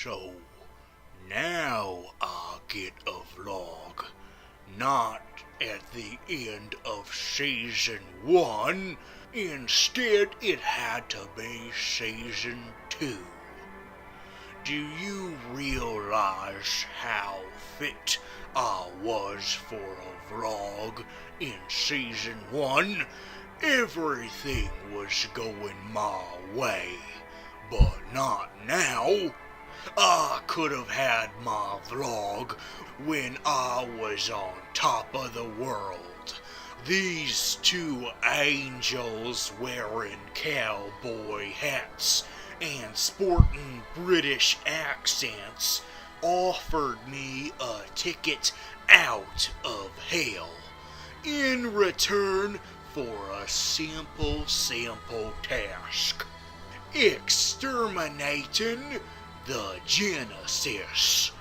So, now I get a vlog. Not at the end of season 1. Instead, it had to be season 2. Do you realize how fit I was for a vlog in season 1? Everything was going my way, but not now. I could have had my vlog when I was on top of the world. These two angels wearing cowboy hats and sporting British accents offered me a ticket out of hell in return for a simple task: exterminating the Genesis,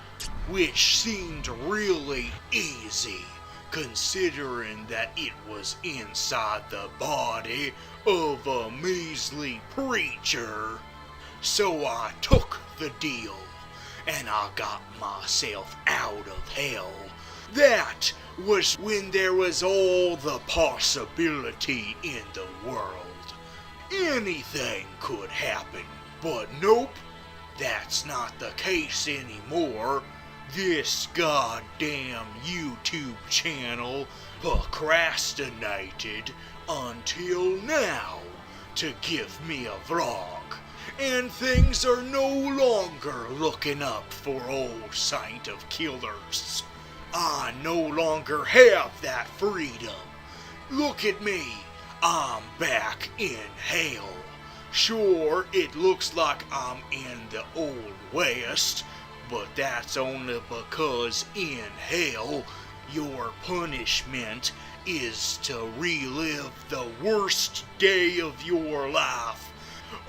which seemed really easy considering that it was inside the body of a measly preacher. So I took the deal and I got myself out of hell. That was when there was all the possibility in the world. Anything could happen, but nope, that's not the case anymore. This goddamn YouTube channel procrastinated until now to give me a vlog, and things are no longer looking up for old Saint of Killers. I no longer have that freedom. Look at me, I'm back in hell. Sure, it looks like I'm in the Old West, but that's only because in hell, your punishment is to relive the worst day of your life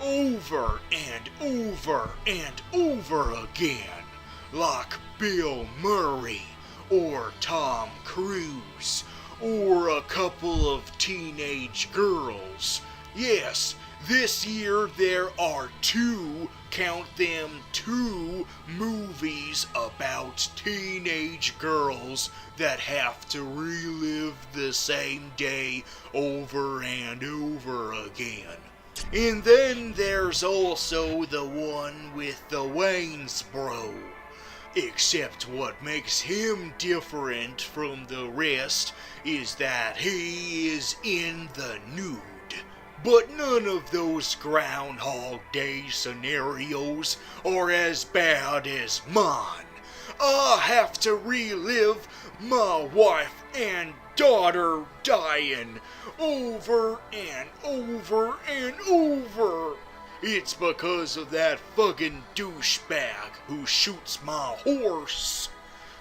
over and over and over again, like Bill Murray or Tom Cruise or a couple of teenage girls. Yes, this year there are count them, two movies about teenage girls that have to relive the same day over and over again. And then there's also the one with the Wayne's bro. Except what makes him different from the rest is that he is in the nude. But none of those Groundhog Day scenarios are as bad as mine. I have to relive my wife and daughter dying over and over and over. It's because of that fucking douchebag who shoots my horse.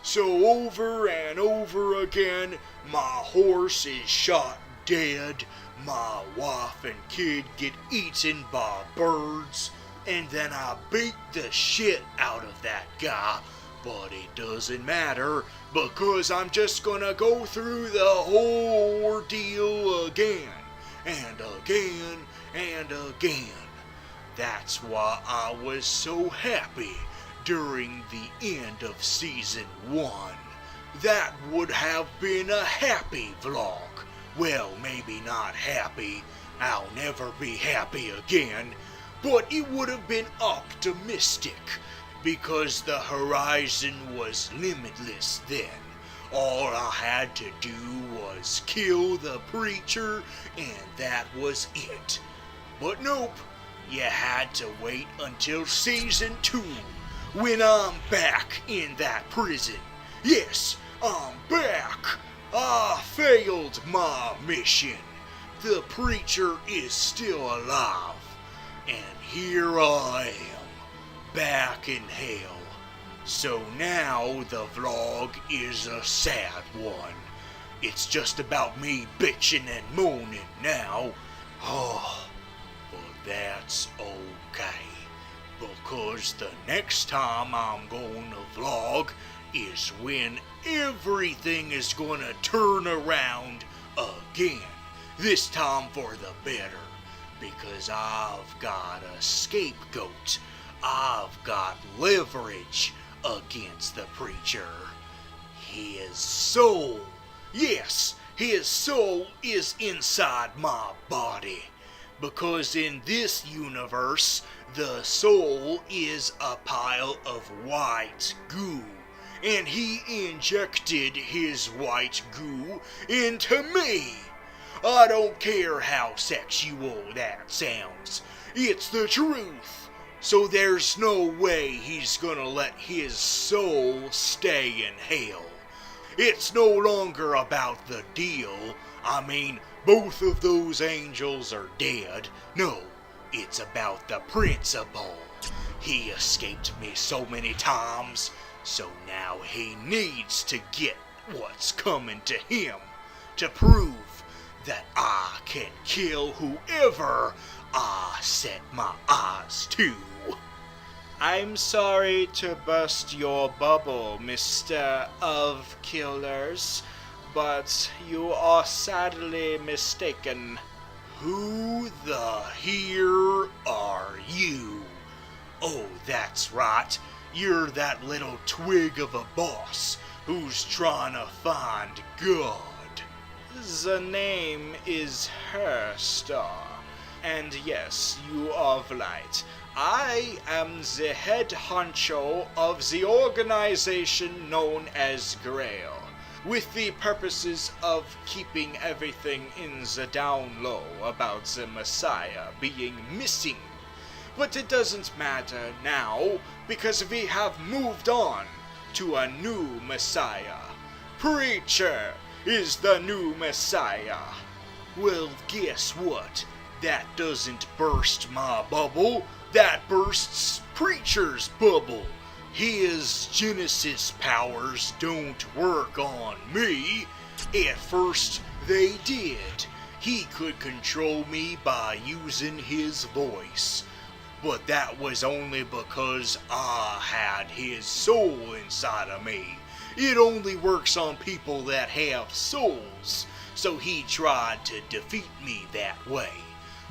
So over and over again, my horse is shot dead, my wife and kid get eaten by birds, and then I beat the shit out of that guy. But it doesn't matter, because I'm just gonna go through the whole ordeal again, and again, and again. That's why I was so happy during the end of season 1. That would have been a happy vlog. Well, maybe not happy. I'll never be happy again. But it would have been optimistic, because the horizon was limitless then. All I had to do was kill the preacher, and that was it. But nope, you had to wait until season 2, when I'm back in that prison. Yes, I'm back. I failed my mission. The preacher is still alive. And here I am, back in hell. So now the vlog is a sad one. It's just about me bitching and moaning now. Oh, but that's okay. Because the next time I'm going to vlog is when everything is going to turn around again. This time for the better. Because I've got a scapegoat. I've got leverage against the preacher. His soul, yes, his soul is inside my body. Because in this universe, the soul is a pile of white goo. And he injected his white goo into me. I don't care how sexual that sounds. It's the truth. So there's no way he's gonna let his soul stay in hell. It's no longer about the deal. I mean, both of those angels are dead. No, it's about the principle. He escaped me so many times, so now he needs to get what's coming to him to prove that I can kill whoever I set my eyes to. I'm sorry to burst your bubble, Mr. Of Killers, but you are sadly mistaken. Who the here are you? Oh, that's right. You're that little twig of a boss who's trying to find God. The name is Herr, Starr. And yes, you are right. I am the head honcho of the organization known as Grail, with the purposes of keeping everything in the down low about the Messiah being missing. But it doesn't matter now, because we have moved on to a new Messiah. Preacher is the new Messiah. Well, guess what? That doesn't burst my bubble. That bursts Preacher's bubble. His Genesis powers don't work on me. At first, they did. He could control me by using his voice. But that was only because I had his soul inside of me. It only works on people that have souls. So he tried to defeat me that way.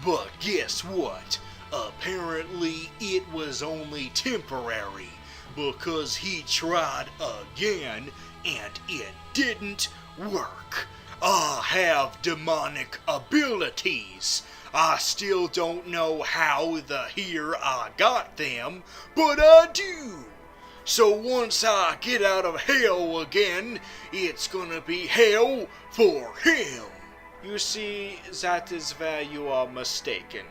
But guess what? Apparently it was only temporary, because he tried again and it didn't work. I have demonic abilities. I still don't know how the here I got them, but I do. So once I get out of hell again, it's gonna be hell for him. You see, that is where you are mistaken.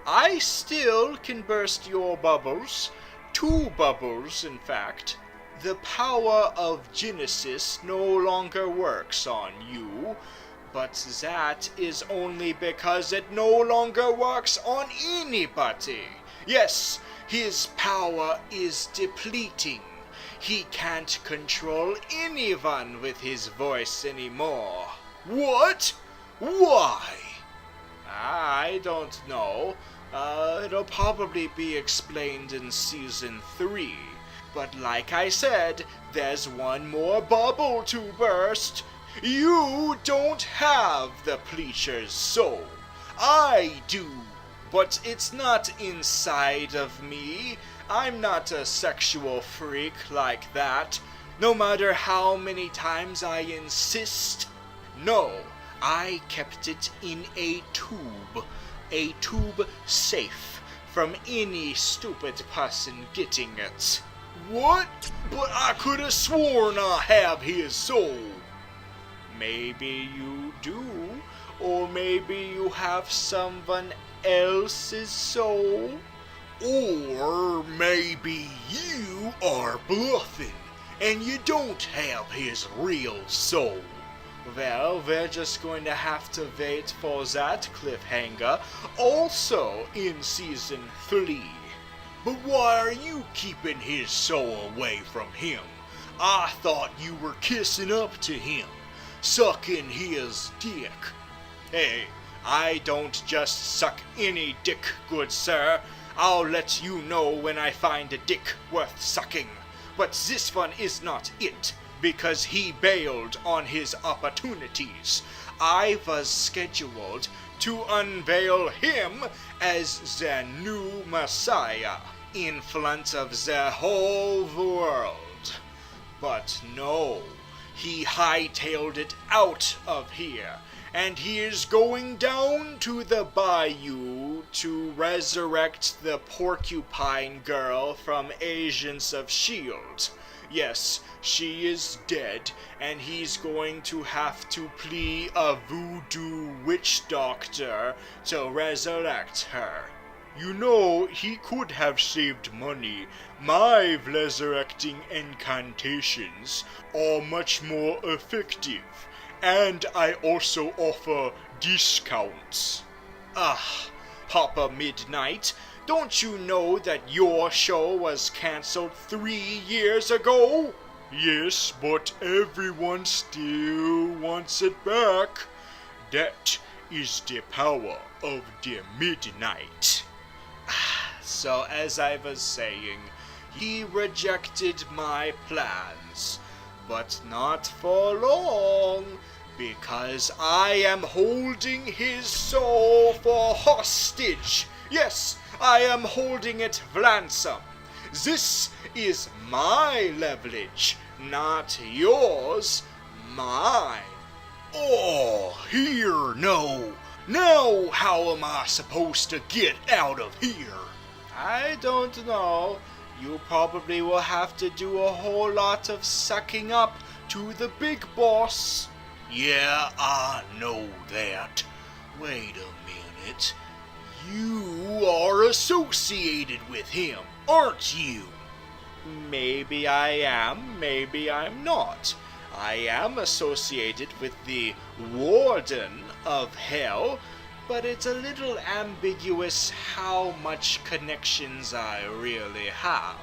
I still can burst your bubbles. 2 bubbles, in fact. The power of Genesis no longer works on you, but that is only because it no longer works on anybody. Yes, his power is depleting. He can't control anyone with his voice anymore. What? Why? I don't know. It'll probably be explained in season 3. But like I said, there's one more bubble to burst. You don't have the Preacher's soul. I do. But it's not inside of me. I'm not a sexual freak like that. No matter how many times I insist. No, I kept it in a tube. A tube safe from any stupid person getting it. What? But I could have sworn I have his soul. Maybe you do, or maybe you have someone else's soul. Or maybe you are bluffing, and you don't have his real soul. Well, we're just going to have to wait for that cliffhanger, also in season 3. But why are you keeping his soul away from him? I thought you were kissing up to him, sucking his dick. Hey, I don't just suck any dick, good sir. I'll let you know when I find a dick worth sucking. But this one is not it, because he bailed on his opportunities. I was scheduled to unveil him as the new Messiah in front of the whole world. But no, he hightailed it out of here, and he is going down to the bayou to resurrect the porcupine girl from Agents of S.H.I.E.L.D. Yes, she is dead, and he's going to have to play a voodoo witch doctor to resurrect her. You know, he could have saved money. My resurrecting incantations are much more effective, and I also offer discounts. Ah, Papa Midnight, don't you know that your show was cancelled 3 years ago? Yes, but everyone still wants it back. That is the power of the midnight. So as I was saying, he rejected my plans, but not for long, because I am holding his soul for hostage. Yes, I am holding it ransom. This is my leverage, not yours, mine. Oh, here, no. Now how am I supposed to get out of here? I don't know. You probably will have to do a whole lot of sucking up to the big boss. Yeah, I know that. Wait a minute. You are associated with him, aren't you? Maybe I am, maybe I'm not. I am associated with the Warden of Hell, but it's a little ambiguous how much connections I really have.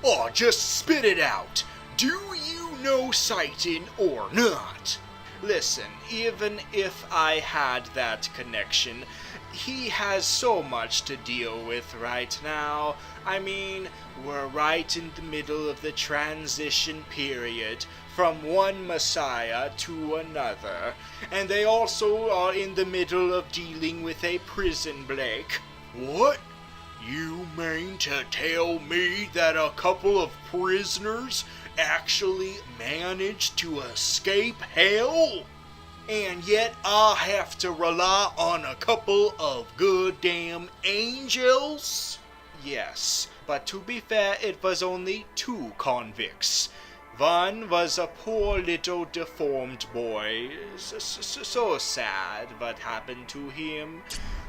Oh, just spit it out. Do you know Satan or not? Listen, even if I had that connection, he has so much to deal with right now. I mean, we're right in the middle of the transition period from one Messiah to another, and they also are in the middle of dealing with a prison break. What? You mean to tell me that a couple of prisoners actually managed to escape hell? And yet I have to rely on a couple of goddamn angels? Yes, but to be fair, it was only 2 convicts. One was a poor little deformed boy. So sad what happened to him.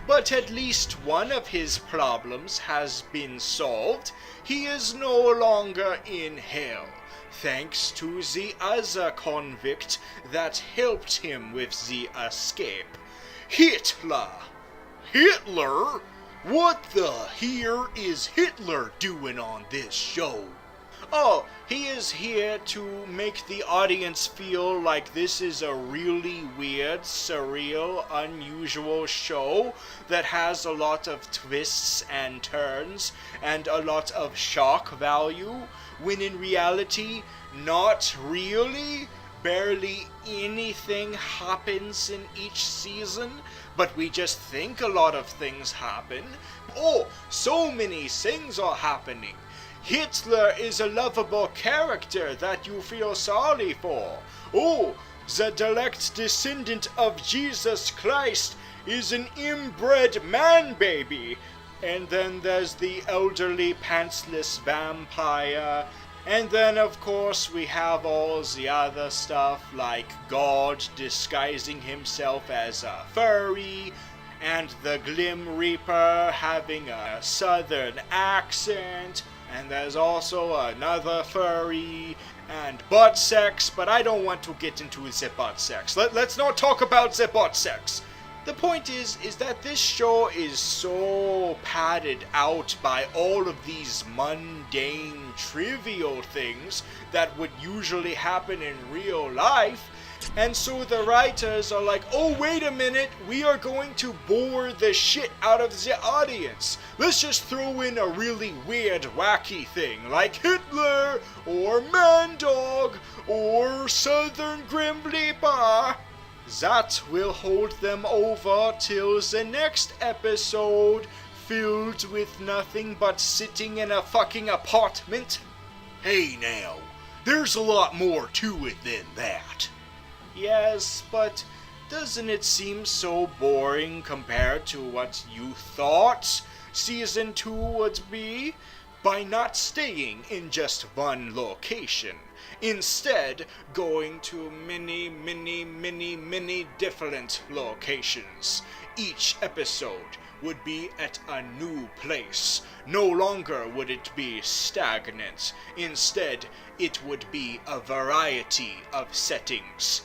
But at least one of his problems has been solved. He is no longer in hell, thanks to the other convict that helped him with the escape. Hitler! Hitler? What the here is Hitler doing on this show? Oh, he is here to make the audience feel like this is a really weird, surreal, unusual show that has a lot of twists and turns and a lot of shock value, when in reality, not really. Barely anything happens in each season, but we just think a lot of things happen. Oh, so many things are happening. Hitler is a lovable character that you feel sorry for. Oh, the direct descendant of Jesus Christ is an inbred man-baby. And then there's the elderly pantsless vampire. And then, of course, we have all the other stuff like God disguising himself as a furry, and the Grim Reaper having a southern accent, and there's also another furry, and butt sex, but I don't want to get into the butt sex. Let's not talk about the butt sex. The point is that this show is so padded out by all of these mundane, trivial things that would usually happen in real life. And so the writers are like, oh, wait a minute, we are going to bore the shit out of the audience. Let's just throw in a really weird, wacky thing, like Hitler, or Man-Dog, or Southern Grim Reaper. That will hold them over till the next episode. filled with nothing but sitting in a fucking apartment? Hey now, there's a lot more to it than that. Yes, but doesn't it seem so boring compared to what you thought Season 2 would be? By not staying in just one location, instead going to many different locations. Each episode would be at a new place. No longer would it be stagnant. Instead, it would be a variety of settings.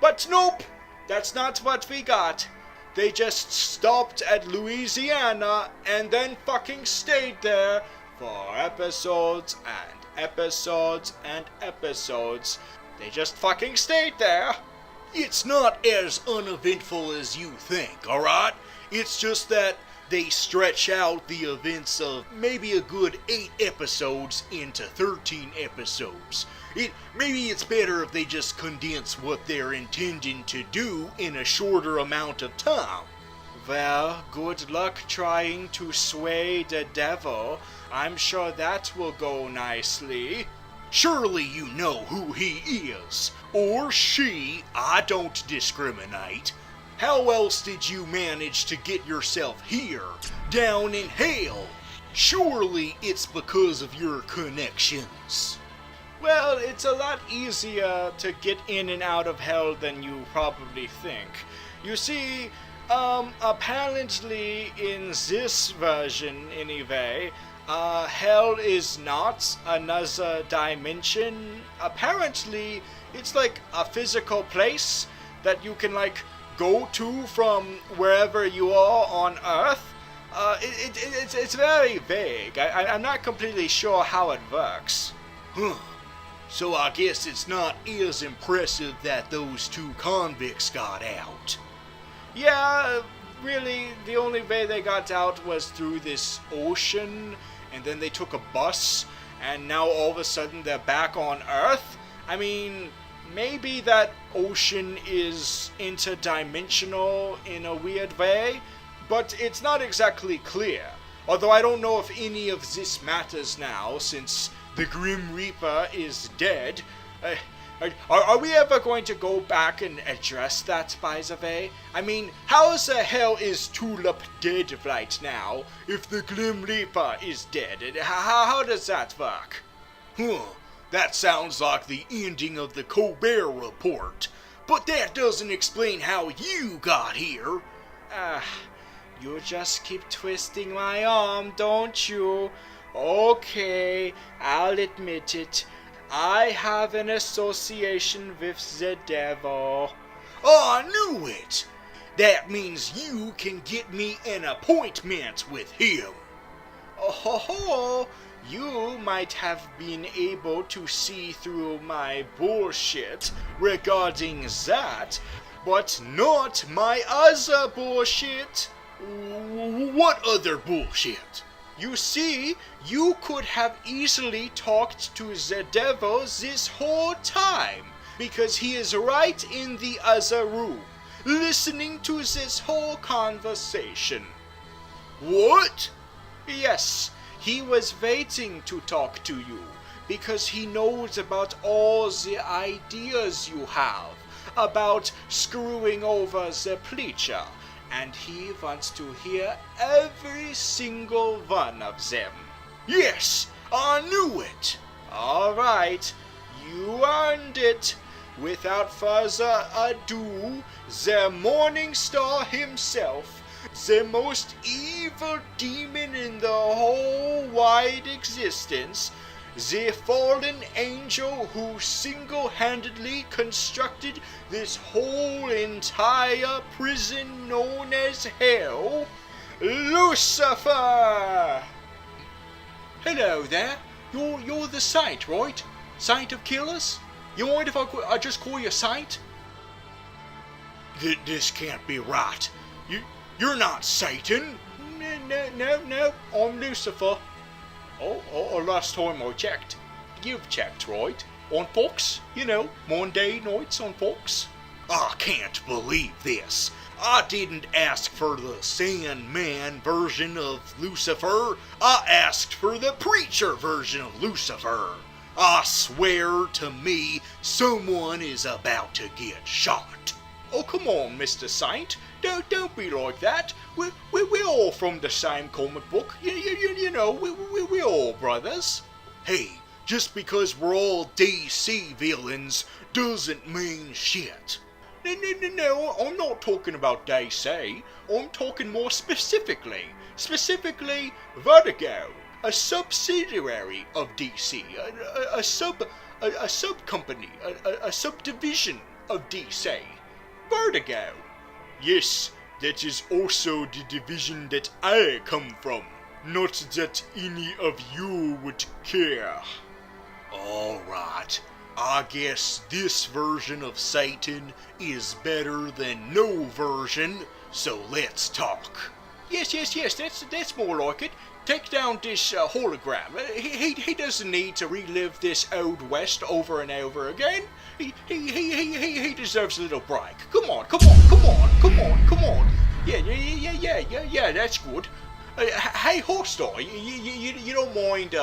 But nope, that's not what we got. They just stopped at Louisiana and then fucking stayed there for episodes and episodes and episodes. They just fucking stayed there. It's not as uneventful as you think, alright? It's just that they stretch out the events of maybe a good 8 episodes into 13 episodes. Maybe it's better if they just condense what they're intending to do in a shorter amount of time. Well, good luck trying to sway the devil. I'm sure that will go nicely. Surely you know who he is. Or she, I don't discriminate. How else did you manage to get yourself here, down in hell? Surely it's because of your connections. Well, it's a lot easier to get in and out of hell than you probably think. You see, apparently in this version anyway, hell is not another dimension. Apparently, it's like a physical place that you can go to from wherever you are on Earth. It's very vague. I'm not completely sure how it works. Huh. So I guess it's not as impressive that those 2 convicts got out. Yeah, really, the only way they got out was through this ocean, and then they took a bus, and now all of a sudden they're back on Earth? I mean, maybe that ocean is interdimensional in a weird way, but it's not exactly clear. Although I don't know if any of this matters now, since the Grim Reaper is dead. Are we ever going to go back and address that, by the way? I mean, how the hell is Tulip dead right now if the Grim Reaper is dead? How does that work? That sounds like the ending of the Colbert Report. But that doesn't explain how you got here. You just keep twisting my arm, don't you? Okay, I'll admit it. I have an association with the devil. Oh, I knew it! That means you can get me an appointment with him. Oh, you might have been able to see through my bullshit regarding that, but not my other bullshit. What other bullshit? You see, you could have easily talked to the devil this whole time, because he is right in the other room, listening to this whole conversation. What? Yes, he was waiting to talk to you, because he knows about all the ideas you have, about screwing over the preacher, and he wants to hear every single one of them. Yes, I knew it. All right, you earned it. Without further ado, the Morningstar himself, the most evil demon in the whole wide existence, the fallen angel who single-handedly constructed this whole entire prison known as hell, Lucifer! Hello there. You're the Saint, right? Saint of Killers? You mind if I just call you Saint? This can't be right. You're not Satan. No, I'm Lucifer. Oh, last time I checked. You've checked, right? On Fox? You know, Monday nights on Fox. I can't believe this. I didn't ask for the Sandman version of Lucifer. I asked for the preacher version of Lucifer. I swear to me, someone is about to get shot. Oh, come on, Mr. Saint. Don't be like that. We're all from the same comic book. You know, we're all brothers. Hey, just because we're all DC villains doesn't mean shit. No, I'm not talking about DC. I'm talking more specifically. Specifically, Vertigo, a subsidiary of DC, a sub-company, a subdivision of DC. Vertigo. Yes, that is also the division that I come from. Not that any of you would care. Alright, I guess this version of Satan is better than no version, so let's talk. Yes, that's more like it. Take down this hologram. He doesn't need to relive this Old West over and over again. He deserves a little break. Come on. Yeah, that's good. Hey, Starr, you don't mind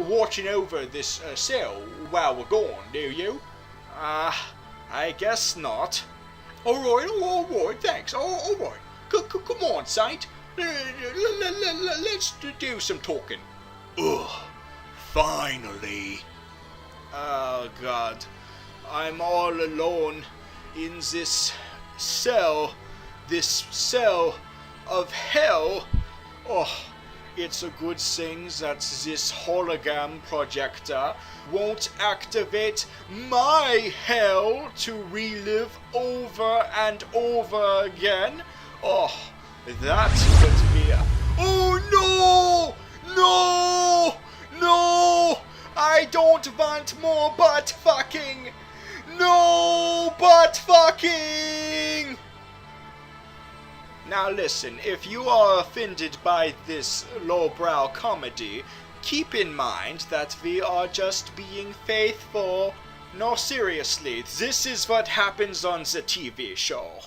watching over this cell while we're gone, do you? I guess not. Alright, thanks. Alright. Come on, Saint. Let's do some talking. Ugh, finally. Oh, God. I'm all alone in this cell of hell. Oh, it's a good thing that this hologram projector won't activate my hell to relive over and over again. Oh, that would be a... Oh, no! I don't want more butt fucking! No butt fucking! Now listen, if you are offended by this lowbrow comedy, keep in mind that we are just being faithful. No, seriously, this is what happens on the TV show.